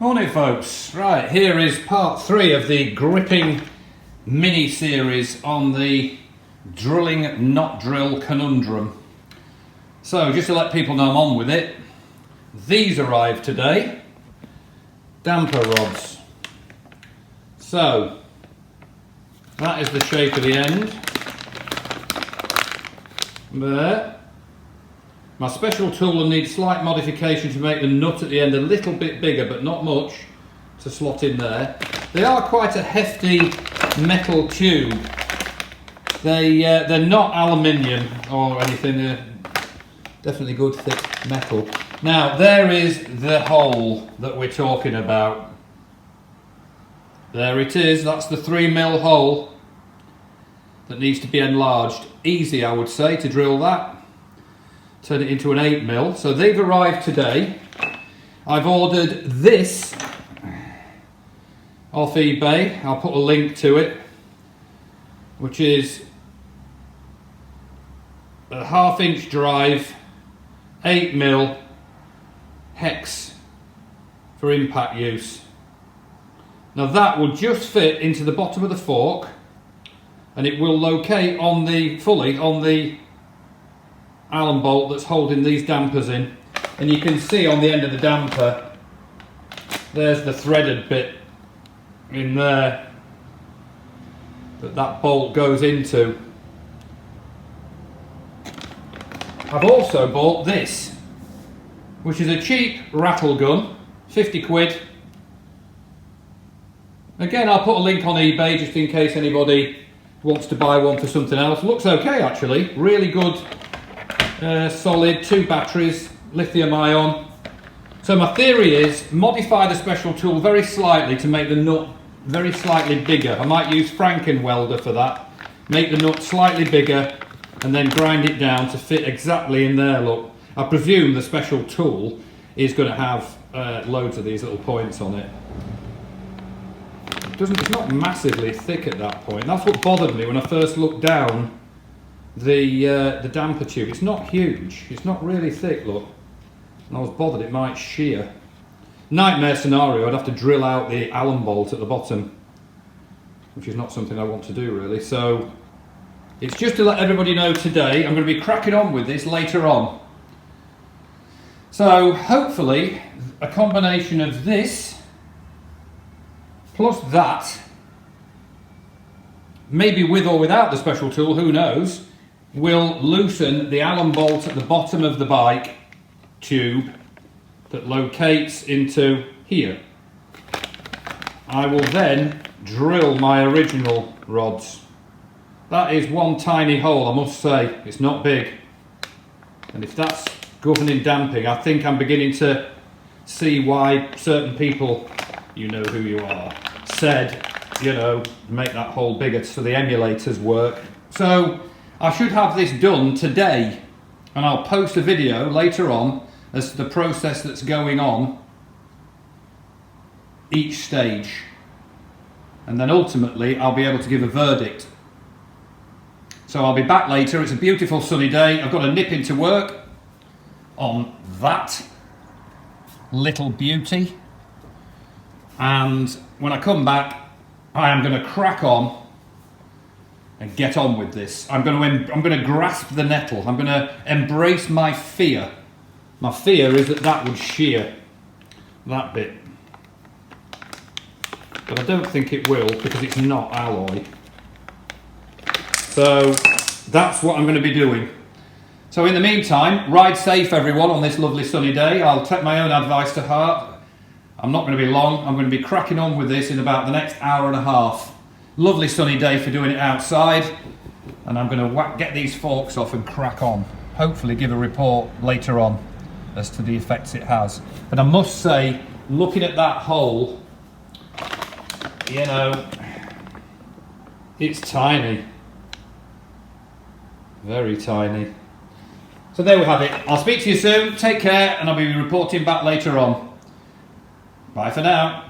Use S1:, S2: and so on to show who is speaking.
S1: Morning folks, right, here is part 3 of the gripping mini series on the drilling not drill conundrum. So just to let people know I'm on with it, these arrived today, damper rods. So that is the shape of the end, there. My special tool will need slight modification to make the nut at the end a little bit bigger, but not much, to slot in there. They are quite a hefty metal tube. They're not aluminium or anything, they're definitely good thick metal. Now there is the hole that we're talking about. There it is, that's the 3mm hole that needs to be enlarged. Easy, I would say, to drill that. Turn it into an 8mm. So they've arrived today. I've ordered this off eBay. I'll put a link to it, which is a 1/2" drive, 8mm hex for impact use. Now that will just fit into the bottom of the fork, and it will locate fully on the Allen bolt that's holding these dampers in, and you can see on the end of the damper there's the threaded bit in there that bolt goes into. I've also bought this, which is a cheap rattle gun, 50 quid. Again, I'll put a link on eBay just in case anybody wants to buy one for something else. Looks okay actually, really good. Solid, 2 batteries, lithium ion. So my theory is modify the special tool very slightly to make the nut very slightly bigger. I might use Frankenwelder for that. Make the nut slightly bigger and then grind it down to fit exactly in there. Look, I presume the special tool is going to have loads of these little points on it. It's not massively thick at that point. That's what bothered me when I first looked down the damper tube. It's not huge, it's not really thick, look, and I was bothered it might shear. Nightmare scenario, I'd have to drill out the Allen bolt at the bottom, which is not something I want to do really. So it's just to let everybody know today I'm going to be cracking on with this later on. So hopefully a combination of this plus that, maybe with or without the special tool, who knows, will loosen the Allen bolt at the bottom of the bike tube that locates into here. I will then drill my original rods. That is one tiny hole, I must say. It's not big, and if that's governing damping, I think I'm beginning to see why certain people, you know who you are, said, you know, make that hole bigger so the emulators work. So I should have this done today, and I'll post a video later on as to the process that's going on each stage, and then ultimately I'll be able to give a verdict. So I'll be back later. It's a beautiful sunny day. I've got to nip into work on that little beauty, and when I come back I am going to crack on and get on with this. I'm going to grasp the nettle. I'm going to embrace my fear. My fear is that would shear that bit, but I don't think it will because it's not alloy. So that's what I'm going to be doing. So in the meantime, ride safe everyone on this lovely sunny day. I'll take my own advice to heart. I'm not going to be long. I'm going to be cracking on with this in about the next hour and a half. Lovely sunny day for doing it outside, and I'm going to get these forks off and crack on. Hopefully give a report later on as to the effects it has. But I must say, looking at that hole, you know, it's tiny. Very tiny. So there we have it. I'll speak to you soon. Take care, and I'll be reporting back later on. Bye for now.